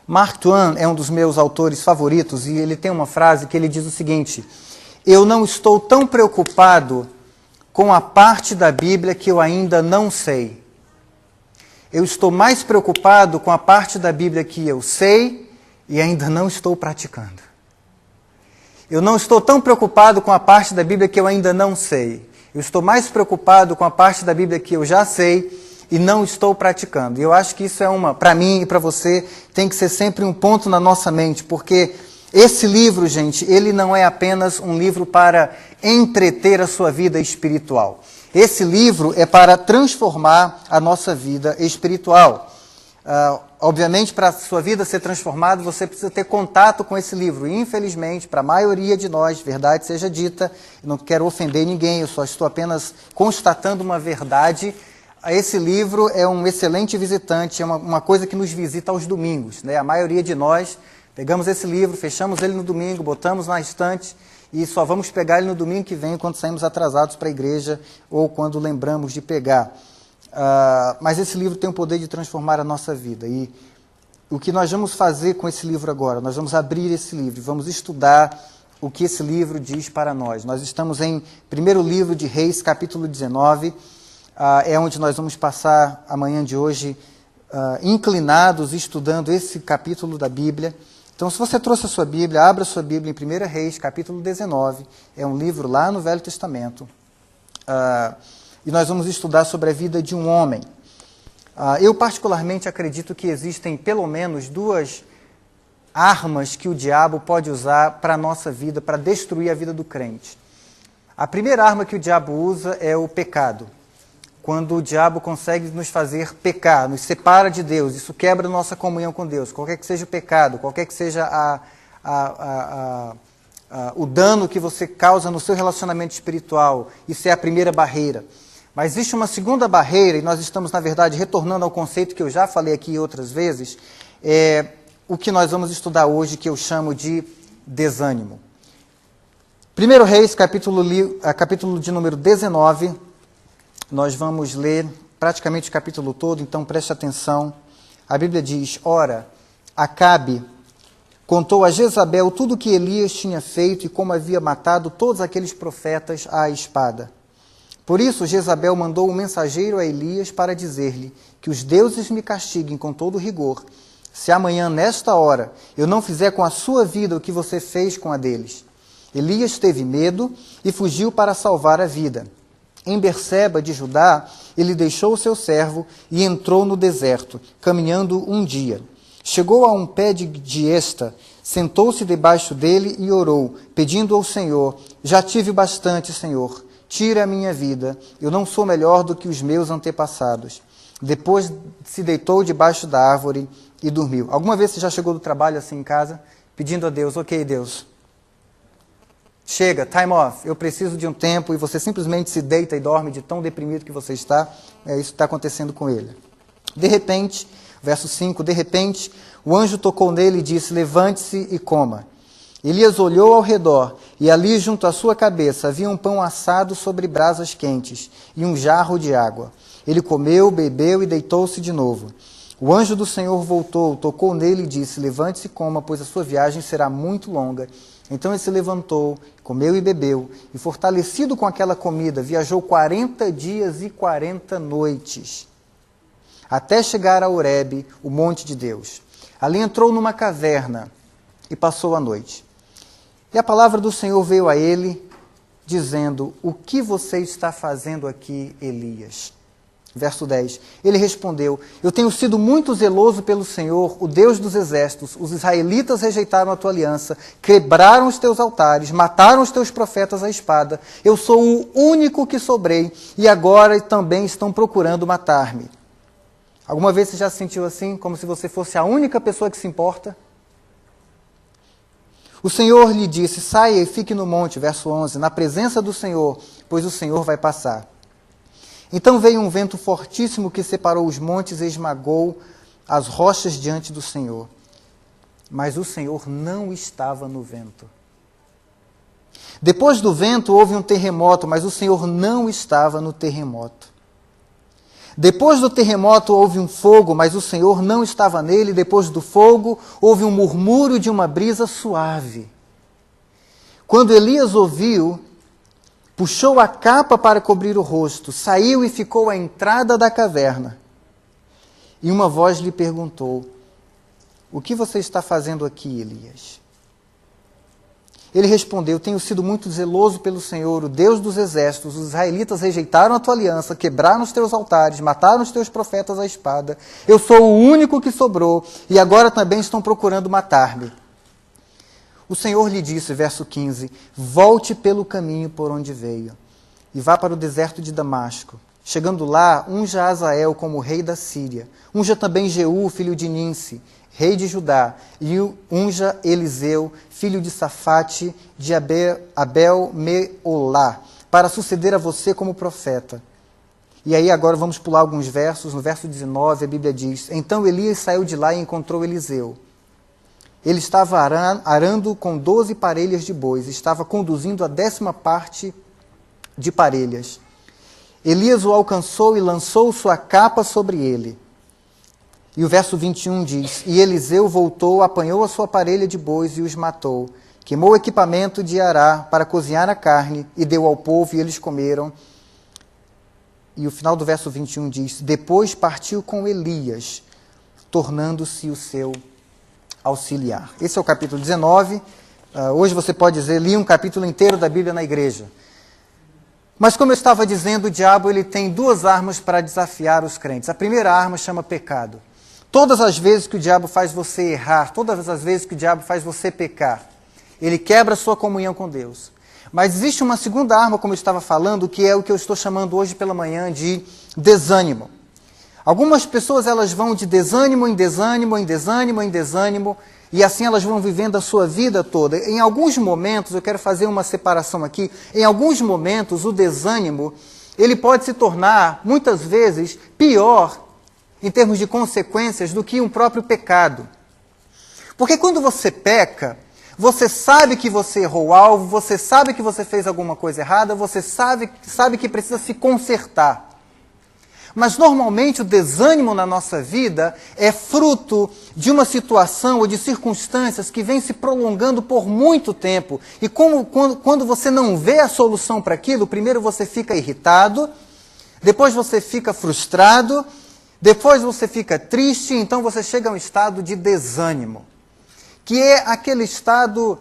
Mark Twain é um dos meus autores favoritos e ele tem uma frase que ele diz o seguinte: eu não estou tão preocupado com a parte da Bíblia que eu ainda não sei. Eu estou mais preocupado com a parte da Bíblia que eu sei e ainda não estou praticando. Eu não estou tão preocupado com a parte da Bíblia que eu ainda não sei. Eu estou mais preocupado com a parte da Bíblia que eu já sei e não estou praticando. E eu acho que isso para mim e para você, tem que ser sempre um ponto na nossa mente, porque esse livro, gente, ele não é apenas um livro para entreter a sua vida espiritual. Esse livro é para transformar a nossa vida espiritual. Obviamente, para a sua vida ser transformada, você precisa ter contato com esse livro. E, infelizmente, para a maioria de nós, verdade seja dita, eu não quero ofender ninguém, eu só estou apenas constatando uma verdade. Esse livro é um excelente visitante, é uma coisa que nos visita aos domingos, né? A maioria de nós pegamos esse livro, fechamos ele no domingo, botamos na estante e só vamos pegar ele no domingo que vem quando saímos atrasados para a igreja ou quando lembramos de pegar. Mas esse livro tem o poder de transformar a nossa vida. E o que nós vamos fazer com esse livro agora? Nós vamos abrir esse livro, vamos estudar o que esse livro diz para nós. Nós estamos em 1º livro de Reis, capítulo 19, é onde nós vamos passar a manhã de hoje inclinados, estudando esse capítulo da Bíblia. Então, se você trouxe a sua Bíblia, abra a sua Bíblia em 1 Reis, capítulo 19, é um livro lá no Velho Testamento, e nós vamos estudar sobre a vida de um homem. Eu particularmente acredito que existem pelo menos 2 armas que o diabo pode usar para a nossa vida, para destruir a vida do crente. A primeira arma que o diabo usa é o pecado. Quando o diabo consegue nos fazer pecar, nos separa de Deus, isso quebra a nossa comunhão com Deus. Qualquer que seja o pecado, qualquer que seja o dano que você causa no seu relacionamento espiritual, isso é a primeira barreira. Mas existe uma segunda barreira, e nós estamos, na verdade, retornando ao conceito que eu já falei aqui outras vezes, o que nós vamos estudar hoje, que eu chamo de desânimo. 1 Reis, capítulo de número 19, nós vamos ler praticamente o capítulo todo, então preste atenção. A Bíblia diz: ora, Acabe contou a Jezabel tudo o que Elias tinha feito e como havia matado todos aqueles profetas à espada. Por isso, Jezabel mandou um mensageiro a Elias para dizer-lhe que os deuses me castiguem com todo rigor, se amanhã, nesta hora, eu não fizer com a sua vida o que você fez com a deles. Elias teve medo e fugiu para salvar a vida. Em Berseba de Judá, ele deixou o seu servo e entrou no deserto, caminhando um dia. Chegou a um pé de esta, sentou-se debaixo dele e orou, pedindo ao Senhor: já tive bastante, Senhor, tira a minha vida, eu não sou melhor do que os meus antepassados. Depois se deitou debaixo da árvore e dormiu. Alguma vez você já chegou do trabalho assim em casa, pedindo a Deus: ok, Deus, chega, time off, eu preciso de um tempo, e você simplesmente se deita e dorme de tão deprimido que você está? Isso está acontecendo com ele. De repente, verso 5, de repente, o anjo tocou nele e disse: levante-se e coma. Elias olhou ao redor, e ali junto à sua cabeça havia um pão assado sobre brasas quentes e um jarro de água. Ele comeu, bebeu e deitou-se de novo. O anjo do Senhor voltou, tocou nele e disse: levante-se e coma, pois a sua viagem será muito longa. Então ele se levantou, comeu e bebeu, e fortalecido com aquela comida, viajou 40 dias e 40 noites, até chegar a Horebe, o monte de Deus. Ali entrou numa caverna e passou a noite. E a palavra do Senhor veio a ele, dizendo: o que você está fazendo aqui, Elias? Verso 10, ele respondeu: eu tenho sido muito zeloso pelo Senhor, o Deus dos exércitos. Os israelitas rejeitaram a tua aliança, quebraram os teus altares, mataram os teus profetas à espada. Eu sou o único que sobrei, e agora também estão procurando matar-me. Alguma vez você já se sentiu assim, como se você fosse a única pessoa que se importa? O Senhor lhe disse: saia e fique no monte, verso 11, na presença do Senhor, pois o Senhor vai passar. Então veio um vento fortíssimo que separou os montes e esmagou as rochas diante do Senhor. Mas o Senhor não estava no vento. Depois do vento houve um terremoto, mas o Senhor não estava no terremoto. Depois do terremoto houve um fogo, mas o Senhor não estava nele. Depois do fogo houve um murmúrio de uma brisa suave. Quando Elias ouviu, puxou a capa para cobrir o rosto, saiu e ficou à entrada da caverna. E uma voz lhe perguntou: o que você está fazendo aqui, Elias? Ele respondeu: tenho sido muito zeloso pelo Senhor, o Deus dos exércitos. Os israelitas rejeitaram a tua aliança, quebraram os teus altares, mataram os teus profetas à espada. Eu sou o único que sobrou, e agora também estão procurando matar-me. O Senhor lhe disse, verso 15, volte pelo caminho por onde veio, e vá para o deserto de Damasco. Chegando lá, unja Azael como rei da Síria. Unja também Jeú, filho de Ninsi, rei de Judá, e unja Eliseu, filho de Safate, de Abel-Meolá, para suceder a você como profeta. E aí agora vamos pular alguns versos. No verso 19 a Bíblia diz: então Elias saiu de lá e encontrou Eliseu. Ele estava arando com 12 parelhas de bois, estava conduzindo a 10ª parte de parelhas. Elias o alcançou e lançou sua capa sobre ele. E o verso 21 diz: e Eliseu voltou, apanhou a sua parelha de bois e os matou. Queimou o equipamento de arar para cozinhar a carne e deu ao povo e eles comeram. E o final do verso 21 diz: depois partiu com Elias, tornando-se o seu auxiliar. Esse é o capítulo 19. Hoje você pode dizer, li um capítulo inteiro da Bíblia na igreja. Mas como eu estava dizendo, o diabo ele tem 2 armas para desafiar os crentes. A primeira arma chama pecado. Todas as vezes que o diabo faz você errar, todas as vezes que o diabo faz você pecar, ele quebra a sua comunhão com Deus. Mas existe uma segunda arma, como eu estava falando, que é o que eu estou chamando hoje pela manhã de desânimo. Algumas pessoas elas vão de desânimo em desânimo, em desânimo, em desânimo, e assim elas vão vivendo a sua vida toda. Em alguns momentos, eu quero fazer uma separação aqui, em alguns momentos o desânimo, ele pode se tornar, muitas vezes, pior em termos de consequências do que um próprio pecado. Porque quando você peca, você sabe que você errou o alvo, você sabe que você fez alguma coisa errada, você sabe que precisa se consertar. Mas normalmente o desânimo na nossa vida é fruto de uma situação ou de circunstâncias que vem se prolongando por muito tempo. E quando você não vê a solução para aquilo, primeiro você fica irritado, depois você fica frustrado, depois você fica triste, então você chega a um estado de desânimo, que é aquele estado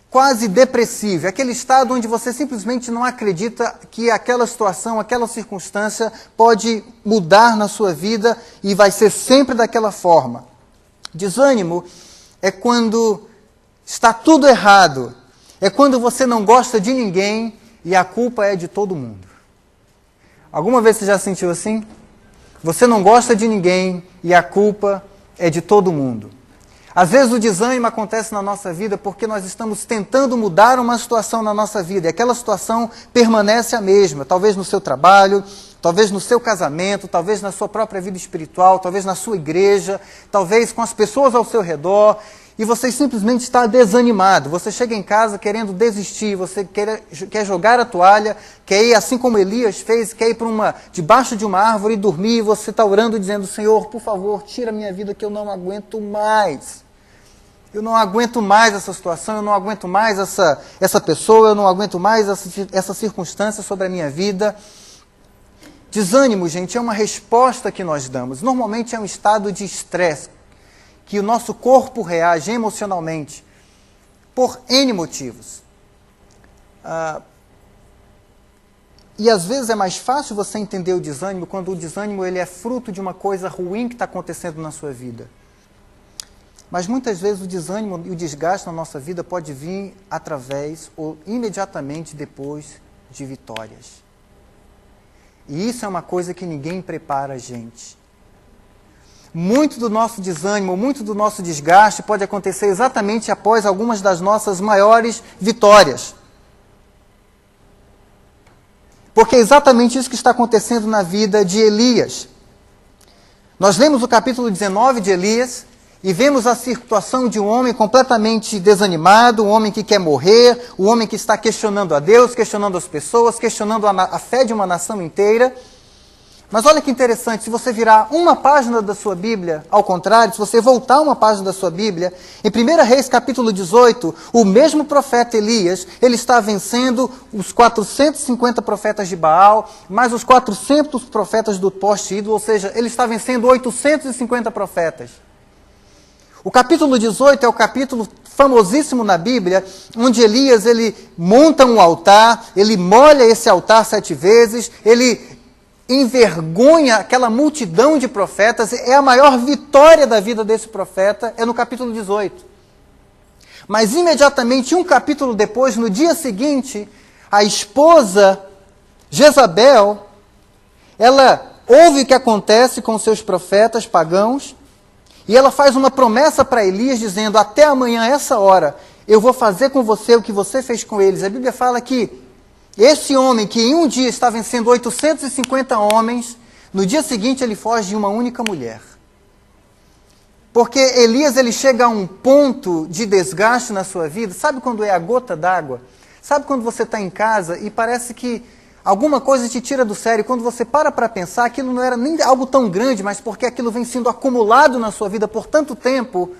quase depressivo, aquele estado onde você simplesmente não acredita que aquela situação, aquela circunstância pode mudar na sua vida e vai ser sempre daquela forma. Desânimo é quando está tudo errado, é quando você não gosta de ninguém e a culpa é de todo mundo. Alguma vez você já sentiu assim? Você não gosta de ninguém e a culpa é de todo mundo. Às vezes o desânimo acontece na nossa vida porque nós estamos tentando mudar uma situação na nossa vida e aquela situação permanece a mesma, talvez no seu trabalho, talvez no seu casamento, talvez na sua própria vida espiritual, talvez na sua igreja, talvez com as pessoas ao seu redor, e você simplesmente está desanimado. Você chega em casa querendo desistir, você quer jogar a toalha, quer ir assim como Elias fez, quer ir debaixo de uma árvore e dormir, e você está orando dizendo: Senhor, por favor, tira a minha vida que eu não aguento mais. Eu não aguento mais essa situação, eu não aguento mais essa pessoa, eu não aguento mais essa circunstância sobre a minha vida. Desânimo, gente, é uma resposta que nós damos. Normalmente é um estado de estresse, que o nosso corpo reage emocionalmente, por N motivos. E às vezes é mais fácil você entender o desânimo quando o desânimo ele é fruto de uma coisa ruim que está acontecendo na sua vida. Mas muitas vezes o desânimo e o desgaste na nossa vida pode vir através ou imediatamente depois de vitórias. E isso é uma coisa que ninguém prepara a gente. Muito do nosso desânimo, muito do nosso desgaste pode acontecer exatamente após algumas das nossas maiores vitórias. Porque é exatamente isso que está acontecendo na vida de Elias. Nós lemos o capítulo 19 de Elias e vemos a situação de um homem completamente desanimado, um homem que quer morrer, um homem que está questionando a Deus, questionando as pessoas, questionando a fé de uma nação inteira. Mas olha que interessante, se você virar uma página da sua Bíblia, ao contrário, se você voltar uma página da sua Bíblia, em 1 Reis capítulo 18, o mesmo profeta Elias, ele está vencendo os 450 profetas de Baal, mais os 400 profetas do poste ídolo, ou seja, ele está vencendo 850 profetas. O capítulo 18 é o capítulo famosíssimo na Bíblia, onde Elias ele monta um altar, ele molha esse altar 7 vezes, ele envergonha aquela multidão de profetas, é a maior vitória da vida desse profeta, é no capítulo 18. Mas imediatamente, um capítulo depois, no dia seguinte, a esposa Jezabel, ela ouve o que acontece com seus profetas pagãos, e ela faz uma promessa para Elias, dizendo, até amanhã, essa hora, eu vou fazer com você o que você fez com eles. A Bíblia fala que esse homem, que em um dia está vencendo 850 homens, no dia seguinte ele foge de uma única mulher. Porque Elias ele chega a um ponto de desgaste na sua vida, sabe quando é a gota d'água? Sabe quando você está em casa e parece que alguma coisa te tira do sério, quando você para pensar, aquilo não era nem algo tão grande, mas porque aquilo vem sendo acumulado na sua vida por tanto tempo,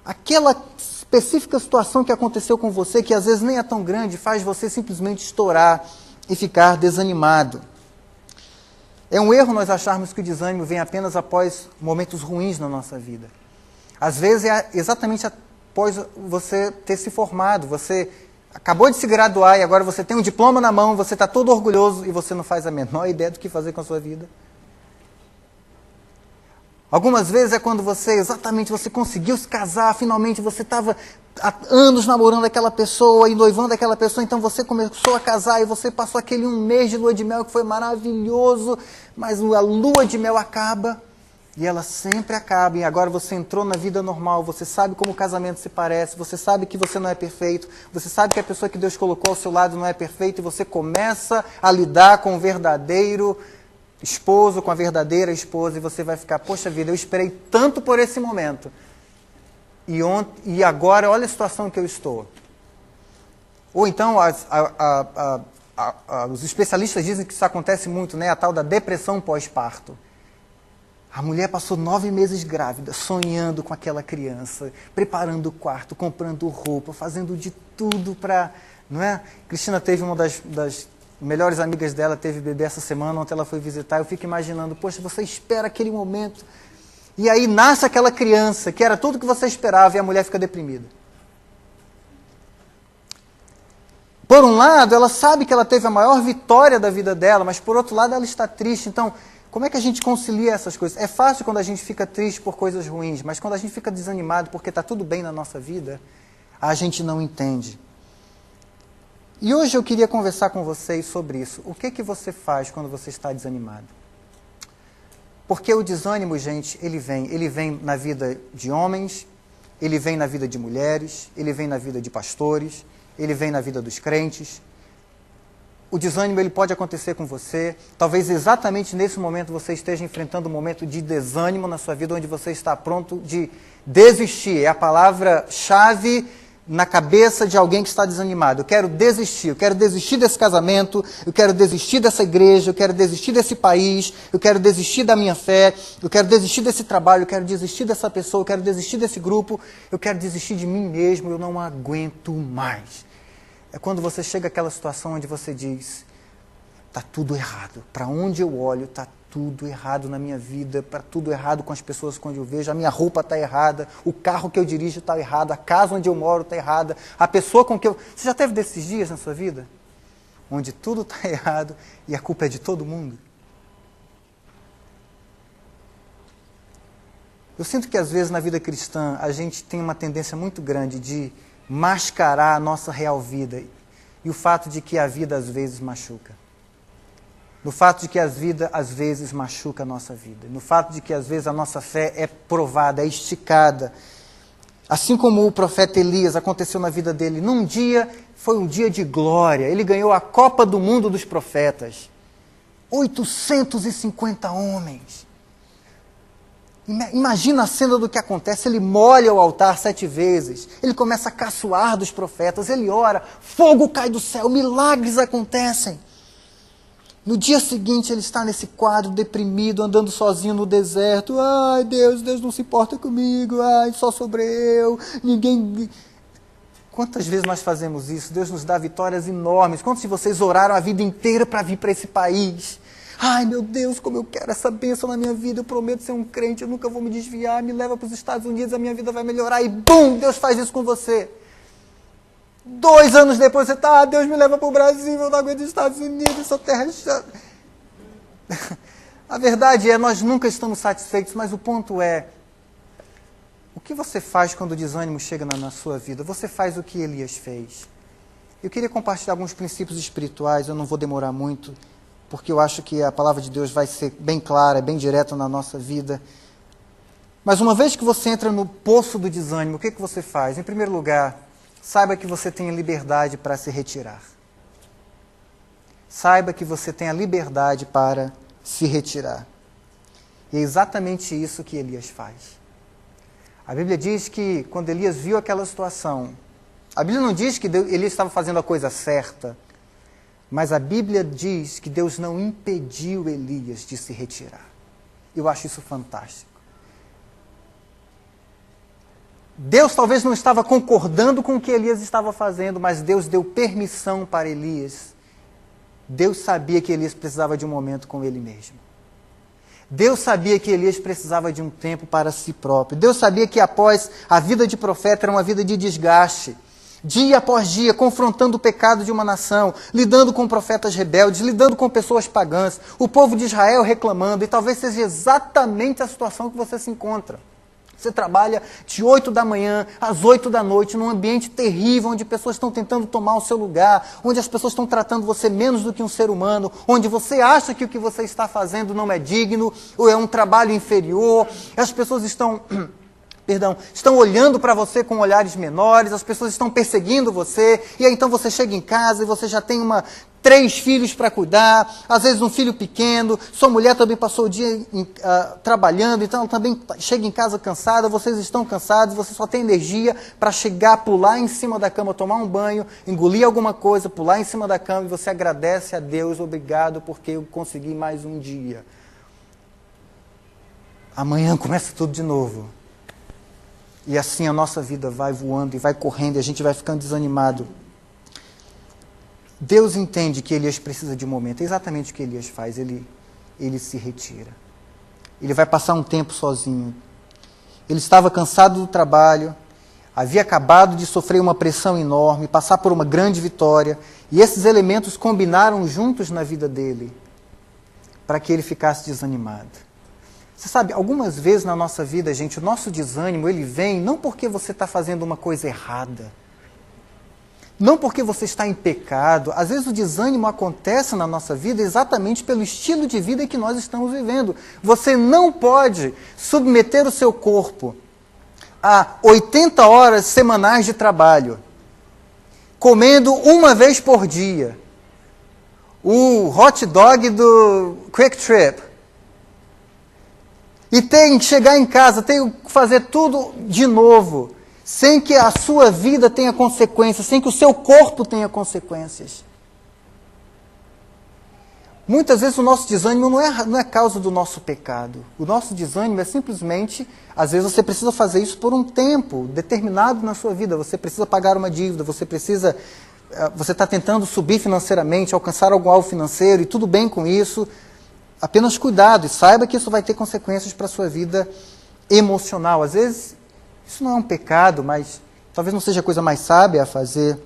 aquela específica situação que aconteceu com você, que às vezes nem é tão grande, faz você simplesmente estourar e ficar desanimado. É um erro nós acharmos que o desânimo vem apenas após momentos ruins na nossa vida. Às vezes é exatamente após você ter se formado, você acabou de se graduar e agora você tem um diploma na mão, você está todo orgulhoso e você não faz a menor ideia do que fazer com a sua vida. Algumas vezes é quando você conseguiu se casar, finalmente você estava há anos namorando aquela pessoa e noivando aquela pessoa, então você começou a casar e você passou aquele 1 mês de lua de mel que foi maravilhoso, mas a lua de mel acaba e ela sempre acaba, e agora você entrou na vida normal, você sabe como o casamento se parece, você sabe que você não é perfeito, você sabe que a pessoa que Deus colocou ao seu lado não é perfeita e você começa a lidar com o verdadeiro esposo, com a verdadeira esposa, e você vai ficar, poxa vida, eu esperei tanto por esse momento. E agora, olha a situação que eu estou. Ou então, os especialistas dizem que isso acontece muito, né? A tal da depressão pós-parto. A mulher passou 9 meses grávida, sonhando com aquela criança, preparando o quarto, comprando roupa, fazendo de tudo para... Não é? Cristina teve uma das melhores amigas dela, teve bebê essa semana, ontem ela foi visitar, eu fico imaginando, poxa, você espera aquele momento, e aí nasce aquela criança, que era tudo que você esperava, e a mulher fica deprimida. Por um lado, ela sabe que ela teve a maior vitória da vida dela, mas por outro lado, ela está triste. Então, como é que a gente concilia essas coisas? É fácil quando a gente fica triste por coisas ruins, mas quando a gente fica desanimado porque está tudo bem na nossa vida, a gente não entende. E hoje eu queria conversar com vocês sobre isso. O que você faz quando você está desanimado? Porque o desânimo, gente, ele vem na vida de homens, ele vem na vida de mulheres, ele vem na vida de pastores, ele vem na vida dos crentes. O desânimo ele pode acontecer com você. Talvez exatamente nesse momento você esteja enfrentando um momento de desânimo na sua vida, onde você está pronto de desistir. É a palavra-chave na cabeça de alguém que está desanimado. Eu quero desistir desse casamento, eu quero desistir dessa igreja, eu quero desistir desse país, eu quero desistir da minha fé, eu quero desistir desse trabalho, eu quero desistir dessa pessoa, eu quero desistir desse grupo, eu quero desistir de mim mesmo, eu não aguento mais. É quando você chega àquela situação onde você diz, está tudo errado, para onde eu olho está tudo errado na minha vida, para tudo errado com as pessoas que eu vejo, a minha roupa está errada, o carro que eu dirijo está errado, a casa onde eu moro está errada, a pessoa com que eu... Você já teve desses dias na sua vida? Onde tudo está errado e a culpa é de todo mundo? Eu sinto que às vezes na vida cristã a gente tem uma tendência muito grande de mascarar a nossa real vida e o fato de que a vida às vezes machuca. No fato de que a vida, às vezes, machuca a nossa vida. No fato de que, às vezes, a nossa fé é provada, é esticada. Assim como o profeta Elias aconteceu na vida dele. Num dia, foi um dia de glória. Ele ganhou a Copa do Mundo dos profetas. 850 homens. Imagina a cena do que acontece. Ele molha o altar 7 vezes. Ele começa a caçoar dos profetas. Ele ora, fogo cai do céu, milagres acontecem. No dia seguinte ele está nesse quadro deprimido, andando sozinho no deserto. Ai, Deus não se importa comigo. Ai, só sobre eu. Ninguém... Quantas vezes nós fazemos isso? Deus nos dá vitórias enormes. Quantos de vocês oraram a vida inteira para vir para esse país? Ai, meu Deus, como eu quero essa bênção na minha vida. Eu prometo ser um crente, eu nunca vou me desviar. Me leva para os Estados Unidos, a minha vida vai melhorar. E bum, Deus faz isso com você. 2 anos depois você está, Deus me leva para o Brasil, eu não aguento os Estados Unidos, essa terra é chata. A verdade é, nós nunca estamos satisfeitos, mas o ponto é, o que você faz quando o desânimo chega na sua vida? Você faz o que Elias fez. Eu queria compartilhar alguns princípios espirituais, eu não vou demorar muito, porque eu acho que a palavra de Deus vai ser bem clara, bem direta na nossa vida. Mas uma vez que você entra no poço do desânimo, o que você faz? Em primeiro lugar, saiba que você tem a liberdade para se retirar. Saiba que você tem a liberdade para se retirar. E é exatamente isso que Elias faz. A Bíblia diz que quando Elias viu aquela situação, a Bíblia não diz que Elias estava fazendo a coisa certa, mas a Bíblia diz que Deus não impediu Elias de se retirar. Eu acho isso fantástico. Deus talvez não estava concordando com o que Elias estava fazendo, mas Deus deu permissão para Elias. Deus sabia que Elias precisava de um momento com ele mesmo. Deus sabia que Elias precisava de um tempo para si próprio. Deus sabia que após a vida de profeta era uma vida de desgaste. Dia após dia, confrontando o pecado de uma nação, lidando com profetas rebeldes, lidando com pessoas pagãs, o povo de Israel reclamando, e talvez seja exatamente a situação que você se encontra. Você trabalha de 8 da manhã às 8 da noite, num ambiente terrível, onde pessoas estão tentando tomar o seu lugar, onde as pessoas estão tratando você menos do que um ser humano, onde você acha que o que você está fazendo não é digno, ou é um trabalho inferior, as pessoas estão olhando para você com olhares menores, as pessoas estão perseguindo você, e aí então você chega em casa e você já tem 3 filhos para cuidar, às vezes um filho pequeno, sua mulher também passou o dia trabalhando, então ela também chega em casa cansada, vocês estão cansados, você só tem energia para chegar, pular em cima da cama, tomar um banho, engolir alguma coisa, pular em cima da cama, e você agradece a Deus, obrigado porque eu consegui mais um dia. Amanhã começa tudo de novo. E assim a nossa vida vai voando e vai correndo e a gente vai ficando desanimado. Deus entende que Elias precisa de um momento. É exatamente o que Elias faz. Ele se retira. Ele vai passar um tempo sozinho. Ele estava cansado do trabalho, havia acabado de sofrer uma pressão enorme, passar por uma grande vitória, e esses elementos combinaram juntos na vida dele para que ele ficasse desanimado. Você sabe, algumas vezes na nossa vida, gente, o nosso desânimo, ele vem não porque você está fazendo uma coisa errada, não porque você está em pecado. Às vezes o desânimo acontece na nossa vida exatamente pelo estilo de vida que nós estamos vivendo. Você não pode submeter o seu corpo a 80 horas semanais de trabalho, comendo uma vez por dia o hot dog do Quick Trip, e tem que chegar em casa, tem que fazer tudo de novo, sem que a sua vida tenha consequências, sem que o seu corpo tenha consequências. Muitas vezes o nosso desânimo não é causa do nosso pecado. O nosso desânimo é simplesmente, às vezes você precisa fazer isso por um tempo determinado na sua vida. Você precisa pagar uma dívida, você está tentando subir financeiramente, alcançar algum alvo financeiro, e tudo bem com isso. Apenas cuidado e saiba que isso vai ter consequências para a sua vida emocional. Às vezes, isso não é um pecado, mas talvez não seja a coisa mais sábia a fazer.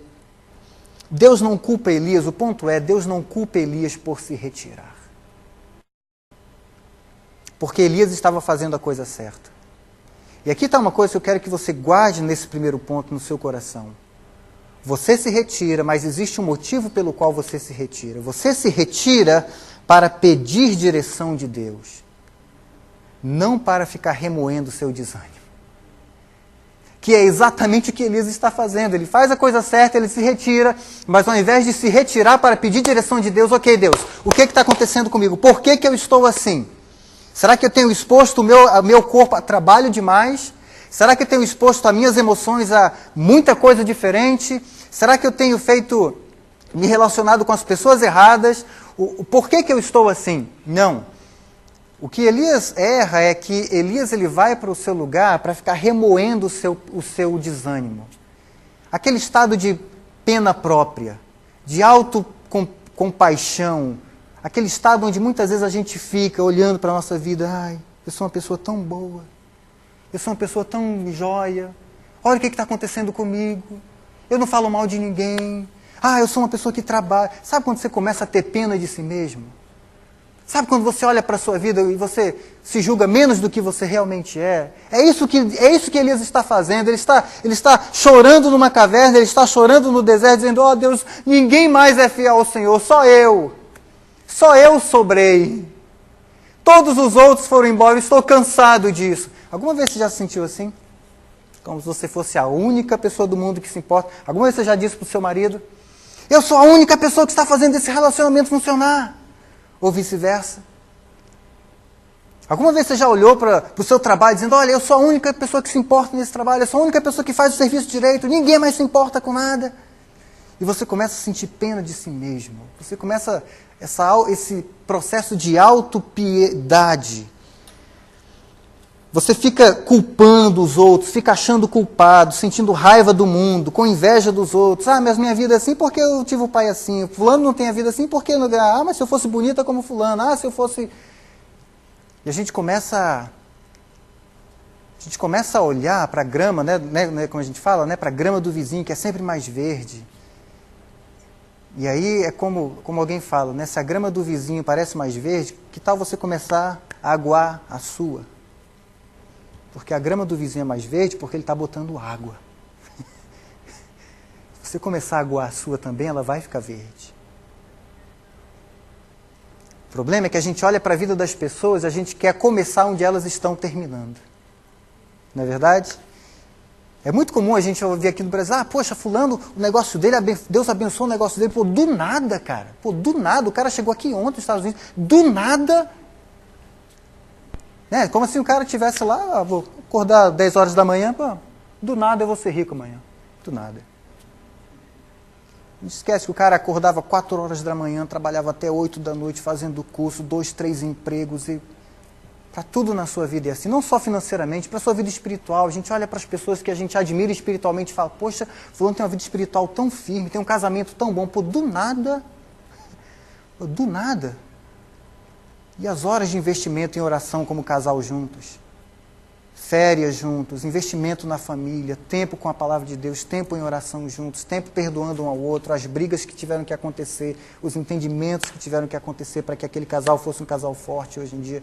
Deus não culpa Elias, o ponto é, Deus não culpa Elias por se retirar. Porque Elias estava fazendo a coisa certa. E aqui está uma coisa que eu quero que você guarde nesse primeiro ponto no seu coração. Você se retira, mas existe um motivo pelo qual você se retira. Você se retira para pedir direção de Deus, não para ficar remoendo o seu desânimo. Que é exatamente o que Elias está fazendo. Ele faz a coisa certa, ele se retira, mas ao invés de se retirar para pedir direção de Deus, ok, Deus, o que está acontecendo comigo? Por que eu estou assim? Será que eu tenho exposto o meu corpo a trabalho demais? Será que eu tenho exposto as minhas emoções a muita coisa diferente? Será que eu tenho me relacionado com as pessoas erradas? o porquê que eu estou assim? Não. O que Elias erra é que Elias ele vai para o seu lugar para ficar remoendo o seu desânimo. Aquele estado de pena própria, de autocompaixão, aquele estado onde muitas vezes a gente fica olhando para a nossa vida, ai, eu sou uma pessoa tão boa, eu sou uma pessoa tão joia, olha o que está acontecendo comigo, eu não falo mal de ninguém, eu sou uma pessoa que trabalha. Sabe quando você começa a ter pena de si mesmo? Sabe quando você olha para a sua vida e você se julga menos do que você realmente é? É isso que Elias está fazendo. Ele está chorando numa caverna, ele está chorando no deserto, dizendo, ó Deus, ninguém mais é fiel ao Senhor, só eu. Só eu sobrei. Todos os outros foram embora, eu estou cansado disso. Alguma vez você já se sentiu assim? Como se você fosse a única pessoa do mundo que se importa. Alguma vez você já disse para o seu marido, eu sou a única pessoa que está fazendo esse relacionamento funcionar? Ou vice-versa. Alguma vez você já olhou para o seu trabalho dizendo, olha, eu sou a única pessoa que se importa nesse trabalho, eu sou a única pessoa que faz o serviço direito, ninguém mais se importa com nada. E você começa a sentir pena de si mesmo. Você começa esse processo de autopiedade. Você fica culpando os outros, fica achando culpado, sentindo raiva do mundo, com inveja dos outros. Mas minha vida é assim porque eu tive um pai assim. Fulano não tem a vida assim porque... mas se eu fosse bonita como fulano. Se eu fosse... E a gente começa a olhar para a grama, né, como a gente fala, né, para a grama do vizinho, que é sempre mais verde. E aí é como alguém fala, né, se a grama do vizinho parece mais verde, que tal você começar a aguar a sua? Porque a grama do vizinho é mais verde porque ele está botando água. Se você começar a aguar a sua também, ela vai ficar verde. O problema é que a gente olha para a vida das pessoas e a gente quer começar onde elas estão terminando. Não é verdade? É muito comum a gente ouvir aqui no Brasil, poxa, fulano, o negócio dele, Deus abençoou o negócio dele. Pô, do nada, cara. Pô, do nada. O cara chegou aqui ontem nos Estados Unidos. Do nada... Como se o cara estivesse lá, vou acordar 10 horas da manhã, do nada eu vou ser rico amanhã. Do nada. Não esquece que o cara acordava 4 horas da manhã, trabalhava até 8 da noite, fazendo curso, 2, 3 empregos, e para tudo na sua vida é assim. Não só financeiramente, para a sua vida espiritual. A gente olha para as pessoas que a gente admira espiritualmente e fala, poxa, fulano tem uma vida espiritual tão firme, tem um casamento tão bom, do nada. E as horas de investimento em oração como casal juntos, férias juntos, investimento na família, tempo com a palavra de Deus, tempo em oração juntos, tempo perdoando um ao outro, as brigas que tiveram que acontecer, os entendimentos que tiveram que acontecer para que aquele casal fosse um casal forte hoje em dia.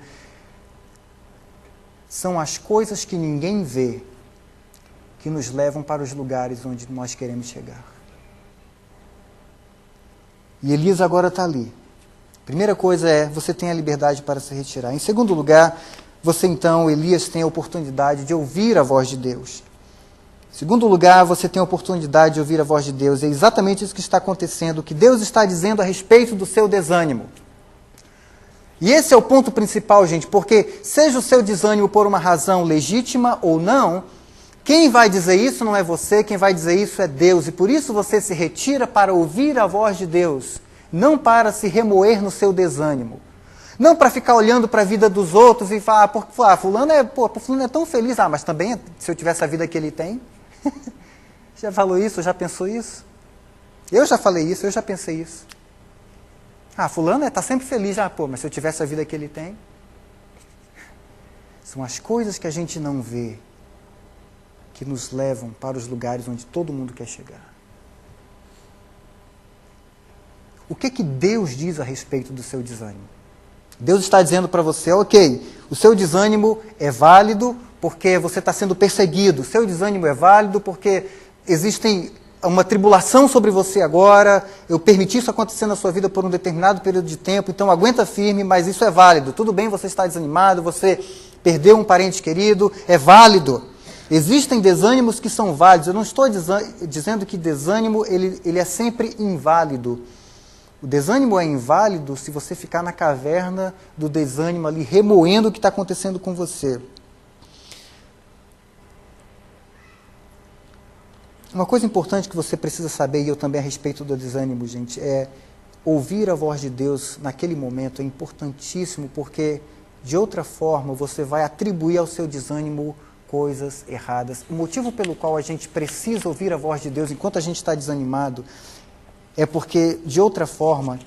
São as coisas que ninguém vê que nos levam para os lugares onde nós queremos chegar. E Elias agora está ali. Primeira coisa é, você tem a liberdade para se retirar. Em segundo lugar, você então, Elias, tem a oportunidade de ouvir a voz de Deus. Em segundo lugar, você tem a oportunidade de ouvir a voz de Deus. É exatamente isso que está acontecendo, o que Deus está dizendo a respeito do seu desânimo. E esse é o ponto principal, gente, porque seja o seu desânimo por uma razão legítima ou não, quem vai dizer isso não é você, quem vai dizer isso é Deus. E por isso você se retira para ouvir a voz de Deus. Não para se remoer no seu desânimo. Não para ficar olhando para a vida dos outros e falar, fulano é tão feliz. Mas também, se eu tivesse a vida que ele tem. Já falou isso? Já pensou isso? Eu já falei isso, eu já pensei isso. Fulano está sempre feliz. Mas se eu tivesse a vida que ele tem. São as coisas que a gente não vê que nos levam para os lugares onde todo mundo quer chegar. O que Deus diz a respeito do seu desânimo? Deus está dizendo para você, ok, o seu desânimo é válido porque você está sendo perseguido. O seu desânimo é válido porque existe uma tribulação sobre você agora. Eu permiti isso acontecer na sua vida por um determinado período de tempo, então aguenta firme, mas isso é válido. Tudo bem, você está desanimado, você perdeu um parente querido, é válido. Existem desânimos que são válidos. Eu não estou dizendo que desânimo ele é sempre inválido. O desânimo é inválido se você ficar na caverna do desânimo ali, remoendo o que está acontecendo com você. Uma coisa importante que você precisa saber, e eu também a respeito do desânimo, gente, é ouvir a voz de Deus naquele momento é importantíssimo, porque de outra forma você vai atribuir ao seu desânimo coisas erradas. O motivo pelo qual a gente precisa ouvir a voz de Deus enquanto a gente está desanimado é porque, de outra forma,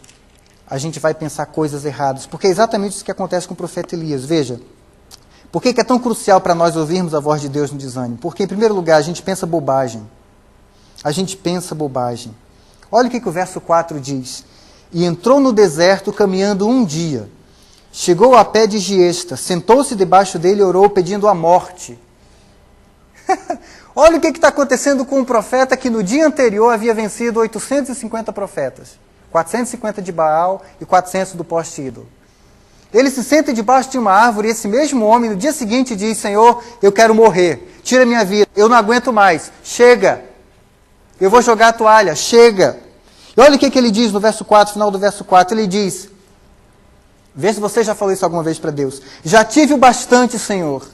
a gente vai pensar coisas erradas. Porque é exatamente isso que acontece com o profeta Elias. Veja, por que é tão crucial para nós ouvirmos a voz de Deus no desânimo? Porque, em primeiro lugar, a gente pensa bobagem. A gente pensa bobagem. Olha o que o verso 4 diz. E entrou no deserto caminhando um dia. Chegou a pé de Giesta, sentou-se debaixo dele e orou pedindo a morte. Olha o que está acontecendo com um profeta que no dia anterior havia vencido 850 profetas. 450 de Baal e 400 do poste ídolo. Ele se senta debaixo de uma árvore e esse mesmo homem no dia seguinte diz, Senhor, eu quero morrer, tira minha vida, eu não aguento mais, chega, eu vou jogar a toalha, chega. E olha o que ele diz no verso 4, final do verso 4, ele diz, vê se você já falou isso alguma vez para Deus, já tive o bastante, Senhor,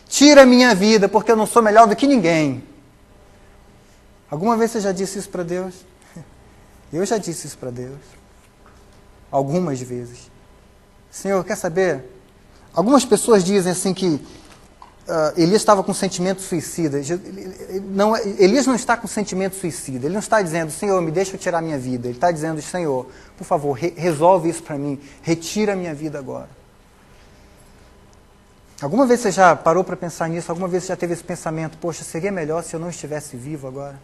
tira a minha vida, porque eu não sou melhor do que ninguém. Alguma vez você já disse isso para Deus? Eu já disse isso para Deus. Algumas vezes. Senhor, quer saber? Algumas pessoas dizem assim que Elias estava com sentimento suicida. Elias não está com sentimento suicida. Ele não está dizendo, Senhor, me deixa eu tirar a minha vida. Ele está dizendo, Senhor, por favor, resolve isso para mim. Retira a minha vida agora. Alguma vez você já parou para pensar nisso? Alguma vez você já teve esse pensamento, poxa, seria melhor se eu não estivesse vivo agora?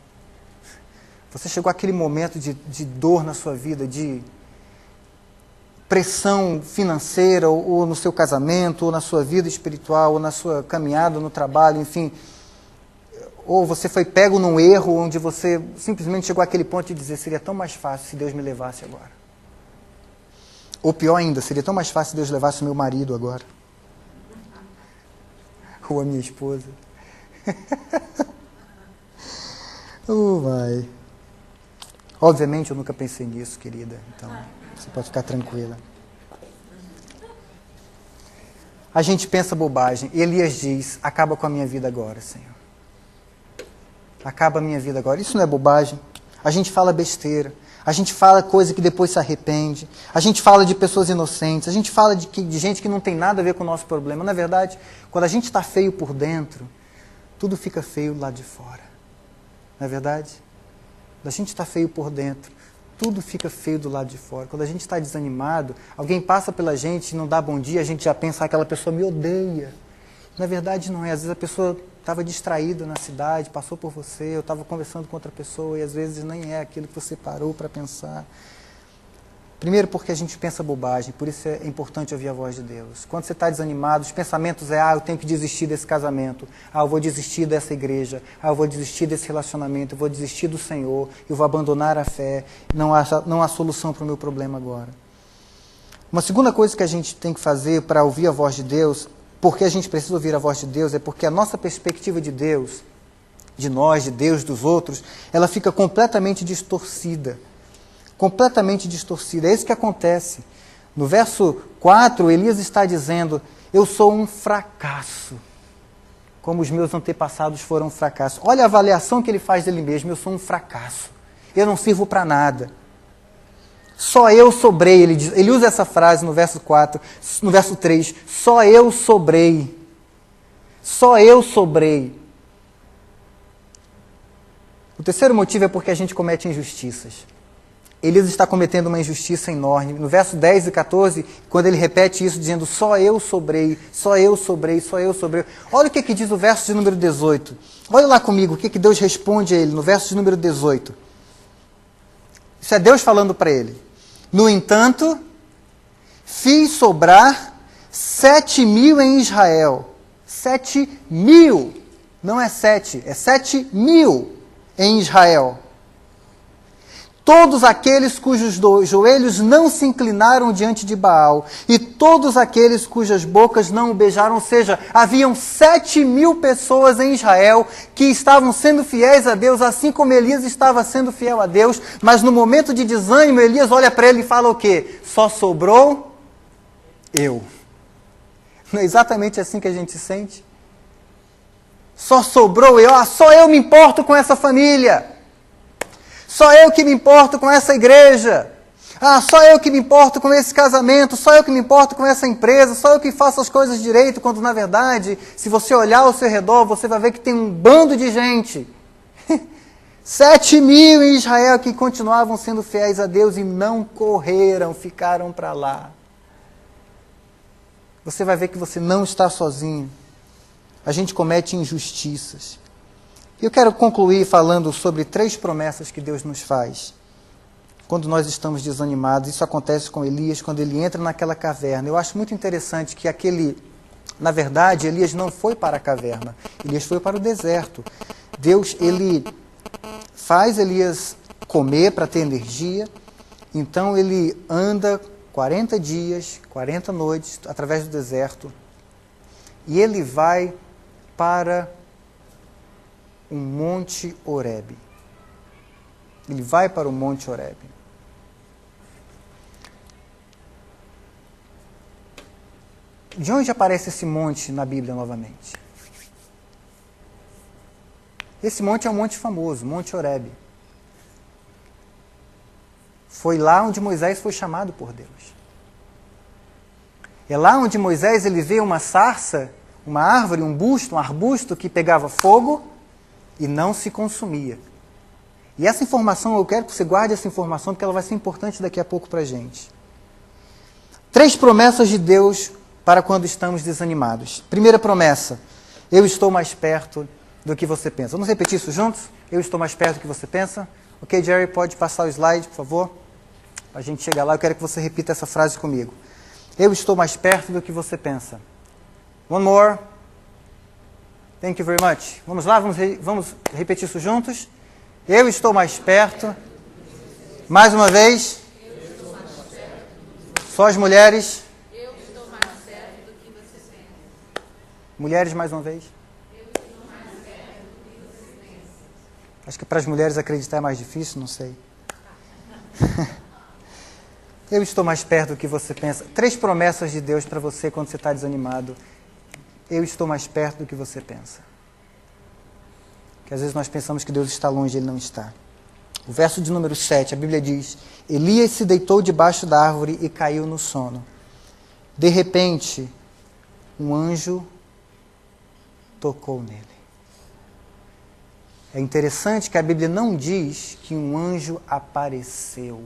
Você chegou àquele momento de dor na sua vida, de pressão financeira, ou no seu casamento, ou na sua vida espiritual, ou na sua caminhada no trabalho, enfim. Ou você foi pego num erro onde você simplesmente chegou àquele ponto de dizer, seria tão mais fácil se Deus me levasse agora. Ou pior ainda, seria tão mais fácil se Deus levasse o meu marido agora. Ou a minha esposa. Vai. Obviamente eu nunca pensei nisso, querida. Então, você pode ficar tranquila. A gente pensa bobagem. Elias diz, acaba com a minha vida agora, Senhor. Acaba a minha vida agora. Isso não é bobagem. A gente fala besteira. A gente fala coisa que depois se arrepende. A gente fala de pessoas inocentes. A gente fala de gente que não tem nada a ver com o nosso problema. Na verdade, quando a gente está feio por dentro, tudo fica feio lá de fora. Não é verdade? Quando a gente está feio por dentro, tudo fica feio do lado de fora. Quando a gente está desanimado, alguém passa pela gente e não dá bom dia, a gente já pensa, aquela pessoa me odeia. Na verdade não é. Às vezes a pessoa estava distraída na cidade, passou por você, eu estava conversando com outra pessoa e às vezes nem é aquilo que você parou para pensar. Primeiro porque a gente pensa bobagem, por isso é importante ouvir a voz de Deus. Quando você está desanimado, os pensamentos eu tenho que desistir desse casamento, eu vou desistir dessa igreja, eu vou desistir desse relacionamento, eu vou desistir do Senhor, eu vou abandonar a fé, não há solução para o meu problema agora. Uma segunda coisa que a gente tem que fazer para ouvir a voz de Deus, porque a gente precisa ouvir a voz de Deus, é porque a nossa perspectiva de Deus, de nós, de Deus, dos outros, ela fica completamente distorcida. Completamente distorcida. É isso que acontece. No verso 4, Elias está dizendo, eu sou um fracasso, como os meus antepassados foram um fracasso. Olha a avaliação que ele faz dele mesmo, eu sou um fracasso. Eu não sirvo para nada. Só eu sobrei, ele usa essa frase no verso 4, no verso 3, só eu sobrei. Só eu sobrei. O terceiro motivo é porque a gente comete injustiças. Elias está cometendo uma injustiça enorme. No verso 10 e 14, quando ele repete isso, dizendo, só eu sobrei, só eu sobrei, só eu sobrei. Olha o que diz o verso de número 18. Olha lá comigo o que Deus responde a ele no verso de número 18. Isso é Deus falando para ele. No entanto, fiz sobrar 7.000 em Israel. 7.000. Não é 7, é 7.000 em Israel. Todos aqueles cujos joelhos não se inclinaram diante de Baal, e todos aqueles cujas bocas não o beijaram, ou seja, haviam 7.000 pessoas em Israel que estavam sendo fiéis a Deus, assim como Elias estava sendo fiel a Deus, mas no momento de desânimo, Elias olha para ele e fala o quê? Só sobrou eu. Não é exatamente assim que a gente se sente? Só sobrou eu, só eu me importo com essa família. Só eu que me importo com essa igreja. Ah, só eu que me importo com esse casamento, só eu que me importo com essa empresa, só eu que faço as coisas direito, quando na verdade, se você olhar ao seu redor, você vai ver que tem um bando de gente. 7.000 em Israel que continuavam sendo fiéis a Deus e não correram, ficaram para lá. Você vai ver que você não está sozinho. A gente comete injustiças. E eu quero concluir falando sobre 3 promessas que Deus nos faz. Quando nós estamos desanimados, isso acontece com Elias quando ele entra naquela caverna. Eu acho muito interessante que na verdade, Elias não foi para a caverna. Elias foi para o deserto. Deus, ele faz Elias comer para ter energia. Então ele anda 40 dias, 40 noites, através do deserto. E ele vai para o Monte Horebe. Ele vai para o Monte Horebe. De onde aparece esse monte na Bíblia novamente? Esse monte é um monte famoso, Monte Horebe. Foi lá onde Moisés foi chamado por Deus. É lá onde Moisés ele vê uma sarça, uma árvore, um arbusto que pegava fogo e não se consumia. E essa informação, eu quero que você guarde essa informação, porque ela vai ser importante daqui a pouco para a gente. 3 promessas de Deus para quando estamos desanimados. Primeira promessa, eu estou mais perto do que você pensa. Vamos repetir isso juntos? Eu estou mais perto do que você pensa? Ok, Jerry, pode passar o slide, por favor? A gente chegar lá, eu quero que você repita essa frase comigo. Eu estou mais perto do que você pensa. One more. Thank you very much. Vamos lá, vamos repetir isso juntos? Eu estou mais perto. Mais uma vez. Só as mulheres. Eu estou mais perto do que você pensa. Mulheres, mais uma vez. Eu estou mais perto do que você pensa. Acho que para as mulheres acreditar é mais difícil, não sei. Eu estou mais perto do que você pensa. 3 promessas de Deus para você quando você está desanimado. Eu estou mais perto do que você pensa. Porque às vezes nós pensamos que Deus está longe, Ele não está. O verso de número 7, a Bíblia diz: Elias se deitou debaixo da árvore e caiu no sono. De repente, um anjo tocou nele. É interessante que a Bíblia não diz que um anjo apareceu.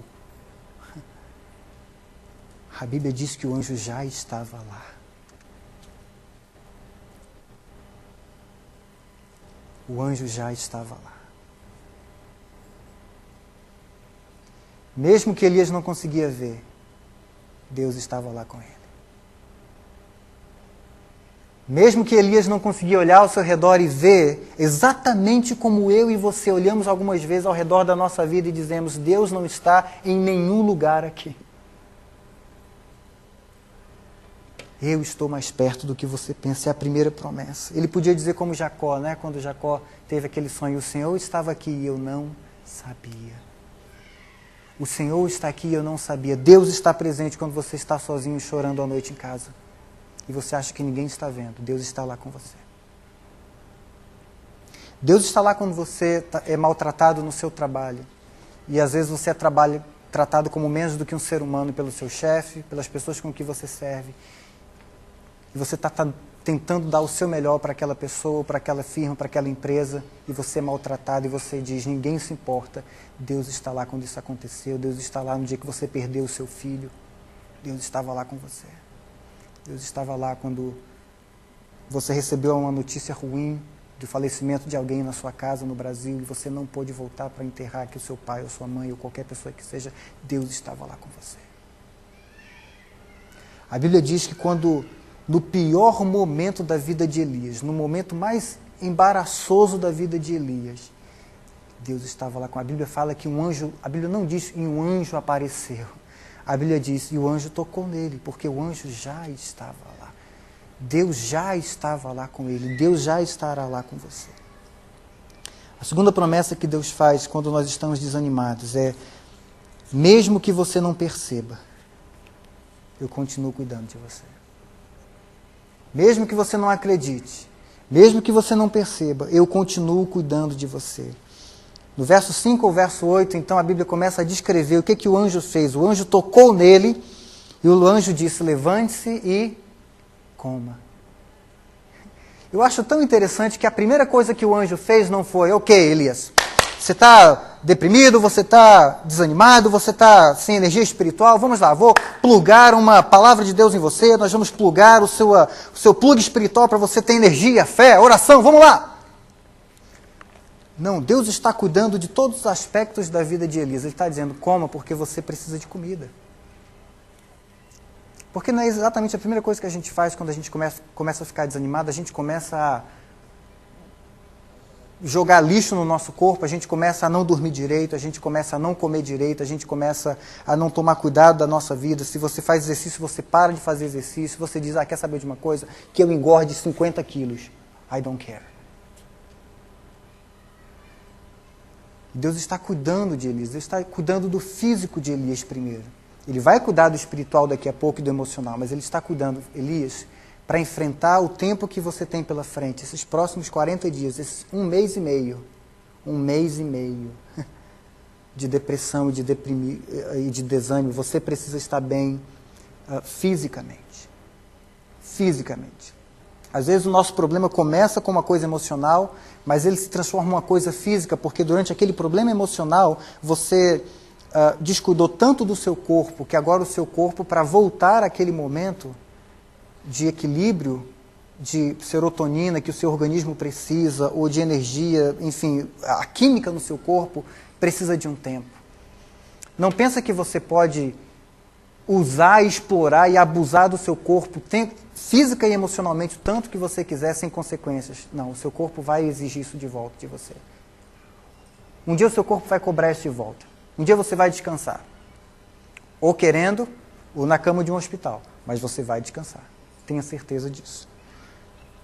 A Bíblia diz que o anjo já estava lá. O anjo já estava lá. Mesmo que Elias não conseguia ver, Deus estava lá com ele. Mesmo que Elias não conseguia olhar ao seu redor e ver, exatamente como eu e você olhamos algumas vezes ao redor da nossa vida e dizemos: Deus não está em nenhum lugar aqui. Eu estou mais perto do que você pensa, é a primeira promessa. Ele podia dizer como Jacó, né? Quando Jacó teve aquele sonho: o Senhor estava aqui e eu não sabia. O Senhor está aqui e eu não sabia. Deus está presente quando você está sozinho chorando à noite em casa. E você acha que ninguém está vendo. Deus está lá com você. Deus está lá quando você é maltratado no seu trabalho. E às vezes você é tratado como menos do que um ser humano pelo seu chefe, pelas pessoas com que você serve. E você está tentando dar o seu melhor para aquela pessoa, para aquela firma, para aquela empresa, e você é maltratado e você diz: ninguém se importa. Deus está lá quando isso aconteceu. Deus está lá no dia que você perdeu o seu filho. Deus estava lá com você. Deus estava lá quando você recebeu uma notícia ruim do falecimento de alguém na sua casa no Brasil e você não pôde voltar para enterrar aqui o seu pai ou sua mãe ou qualquer pessoa que seja. Deus estava lá com você. A Bíblia diz que quando, no pior momento da vida de Elias, no momento mais embaraçoso da vida de Elias, Deus estava lá com. A Bíblia fala que um anjo, a Bíblia não diz que um anjo apareceu. A Bíblia diz: e o anjo tocou nele, porque o anjo já estava lá. Deus já estava lá com ele, Deus já estará lá com você. A segunda promessa que Deus faz quando nós estamos desanimados é: mesmo que você não perceba, eu continuo cuidando de você. Mesmo que você não acredite, mesmo que você não perceba, eu continuo cuidando de você. No verso 5 ou verso 8, então a Bíblia começa a descrever o que o anjo fez. O anjo tocou nele e o anjo disse, levante-se e coma. Eu acho tão interessante que a primeira coisa que o anjo fez não foi, ok, Elias, você está deprimido, você está desanimado, você está sem energia espiritual, vamos lá, vou plugar uma palavra de Deus em você, nós vamos plugar o seu plug espiritual para você ter energia, fé, oração, vamos lá! Não, Deus está cuidando de todos os aspectos da vida de Elias. Ele está dizendo, coma porque você precisa de comida. Porque não é exatamente a primeira coisa que a gente faz quando a gente começa a ficar desanimado, a gente começa a jogar lixo no nosso corpo, a gente começa a não dormir direito, a gente começa a não comer direito, a gente começa a não tomar cuidado da nossa vida. Se você faz exercício, você para de fazer exercício, você diz, quer saber de uma coisa? Que eu engorde 50 quilos. I don't care. Deus está cuidando de Elias, Deus está cuidando do físico de Elias primeiro. Ele vai cuidar do espiritual daqui a pouco e do emocional, mas ele está cuidando, Elias, para enfrentar o tempo que você tem pela frente, esses próximos 40 dias, esses um mês e meio de depressão e de desânimo. Você precisa estar bem fisicamente. Fisicamente. Às vezes o nosso problema começa com uma coisa emocional, mas ele se transforma em uma coisa física, porque durante aquele problema emocional você descuidou tanto do seu corpo, que agora o seu corpo, para voltar àquele momento de equilíbrio, de serotonina que o seu organismo precisa, ou de energia, enfim, a química no seu corpo precisa de um tempo. Não pensa que você pode usar, explorar e abusar do seu corpo física e emocionalmente o tanto que você quiser sem consequências. Não, o seu corpo vai exigir isso de volta de você. Um dia o seu corpo vai cobrar isso de volta. Um dia você vai descansar. Ou querendo, ou na cama de um hospital. Mas você vai descansar. Tenha certeza disso.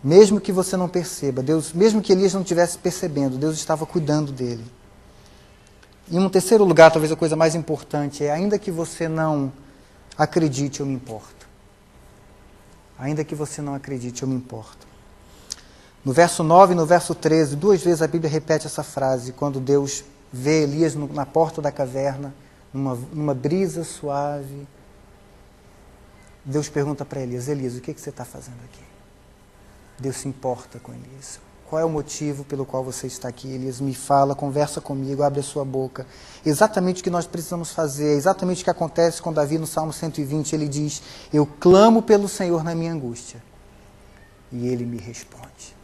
Mesmo que você não perceba, Deus, mesmo que Elias não estivesse percebendo, Deus estava cuidando dele. Em um terceiro lugar, talvez a coisa mais importante é, ainda que você não acredite, eu me importo. Ainda que você não acredite, eu me importo. No verso 9 e no verso 13, 2 vezes a Bíblia repete essa frase, quando Deus vê Elias na porta da caverna, numa brisa suave. Deus pergunta para Elias, Elias, o que você está fazendo aqui? Deus se importa com Elias. Qual é o motivo pelo qual você está aqui? Elias, me fala, conversa comigo, abre a sua boca. Exatamente o que nós precisamos fazer, exatamente o que acontece com Davi no Salmo 120, ele diz, eu clamo pelo Senhor na minha angústia, e Ele me responde.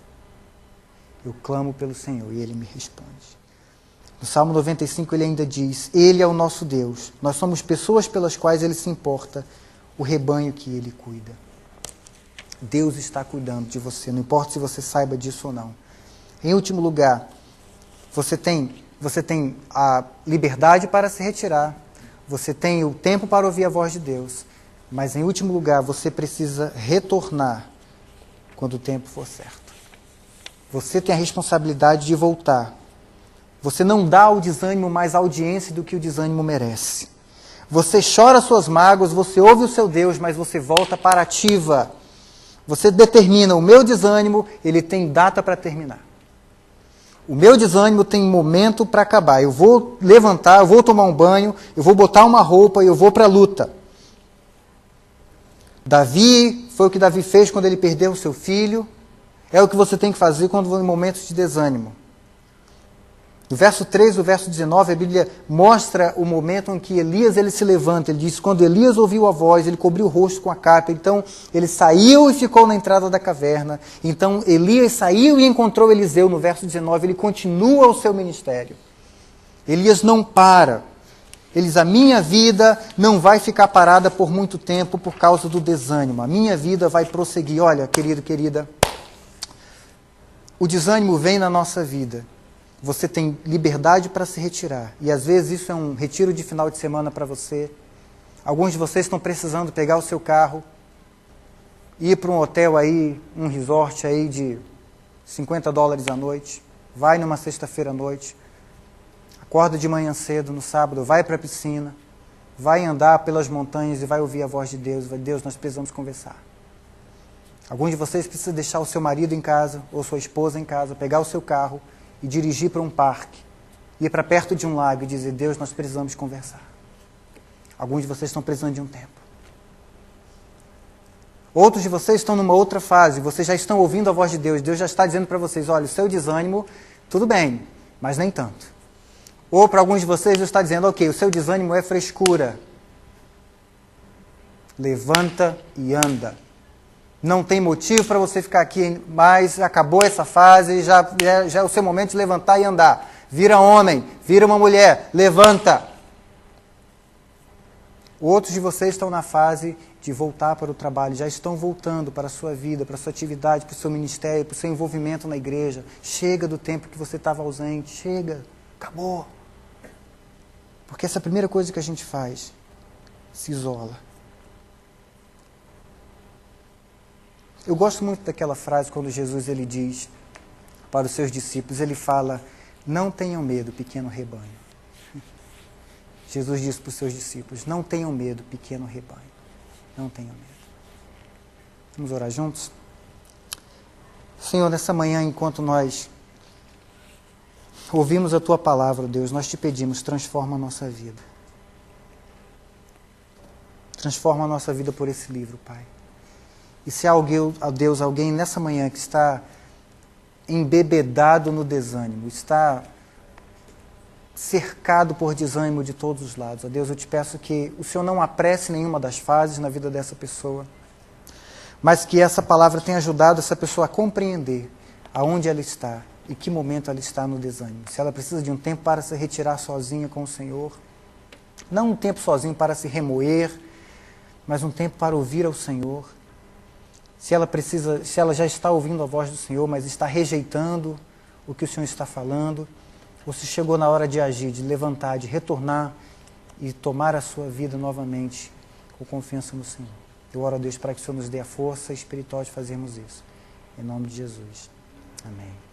Eu clamo pelo Senhor, e Ele me responde. No Salmo 95 ele ainda diz, Ele é o nosso Deus, nós somos pessoas pelas quais Ele se importa, o rebanho que Ele cuida. Deus está cuidando de você, não importa se você saiba disso ou não. Em último lugar, você tem a liberdade para se retirar, você tem o tempo para ouvir a voz de Deus, mas em último lugar, você precisa retornar quando o tempo for certo. Você tem a responsabilidade de voltar. Você não dá ao desânimo mais audiência do que o desânimo merece. Você chora suas mágoas, você ouve o seu Deus, mas você volta para a ativa. Você determina, o meu desânimo, ele tem data para terminar. O meu desânimo tem momento para acabar. Eu vou levantar, eu vou tomar um banho, eu vou botar uma roupa e eu vou para a luta. Davi, foi o que Davi fez quando ele perdeu o seu filho. É o que você tem que fazer quando em momentos de desânimo. No verso 3 e o verso 19, a Bíblia mostra o momento em que Elias ele se levanta. Ele diz, quando Elias ouviu a voz, ele cobriu o rosto com a capa. Então, ele saiu e ficou na entrada da caverna. Então, Elias saiu e encontrou Eliseu. No verso 19, ele continua o seu ministério. Elias não para. Ele diz, a minha vida não vai ficar parada por muito tempo por causa do desânimo. A minha vida vai prosseguir. Olha, querido, querida, o desânimo vem na nossa vida. Você tem liberdade para se retirar. E às vezes isso é um retiro de final de semana para você. Alguns de vocês estão precisando pegar o seu carro, ir para um hotel aí, um resort aí de $50 a noite, vai numa sexta-feira à noite, acorda de manhã cedo no sábado, vai para a piscina, vai andar pelas montanhas e vai ouvir a voz de Deus. Deus, nós precisamos conversar. Alguns de vocês precisam deixar o seu marido em casa ou sua esposa em casa, pegar o seu carro e dirigir para um parque ir para perto de um lago e dizer: Deus, nós precisamos conversar. Alguns de vocês estão precisando de um tempo. Outros de vocês estão numa outra fase, vocês já estão ouvindo a voz de Deus. Deus já está dizendo para vocês: olha, o seu desânimo, tudo bem, mas nem tanto. Ou para alguns de vocês, Deus está dizendo: ok, o seu desânimo é frescura. Levanta e anda. Não tem motivo para você ficar aqui, mas acabou essa fase, já é o seu momento de levantar e andar. Vira homem, vira uma mulher, levanta. Outros de vocês estão na fase de voltar para o trabalho, já estão voltando para a sua vida, para a sua atividade, para o seu ministério, para o seu envolvimento na igreja. Chega do tempo que você estava ausente, chega, acabou. Porque essa é a primeira coisa que a gente faz, se isola. Eu gosto muito daquela frase quando Jesus ele diz para os seus discípulos, ele fala: não tenham medo, pequeno rebanho. Jesus disse para os seus discípulos: não tenham medo, pequeno rebanho. Não tenham medo. Vamos orar juntos? Senhor, nessa manhã, enquanto nós ouvimos a Tua palavra, Deus, nós te pedimos: transforma a nossa vida. Transforma a nossa vida por esse livro, Pai. E se há alguém nessa manhã que está embebedado no desânimo, está cercado por desânimo de todos os lados, ó Deus, eu te peço que o Senhor não apresse nenhuma das fases na vida dessa pessoa, mas que essa palavra tenha ajudado essa pessoa a compreender aonde ela está e que momento ela está no desânimo. Se ela precisa de um tempo para se retirar sozinha com o Senhor, não um tempo sozinho para se remoer, mas um tempo para ouvir ao Senhor. Se ela já está ouvindo a voz do Senhor, mas está rejeitando o que o Senhor está falando, ou se chegou na hora de agir, de levantar, de retornar e tomar a sua vida novamente com confiança no Senhor. Eu oro a Deus para que o Senhor nos dê a força espiritual de fazermos isso. Em nome de Jesus. Amém.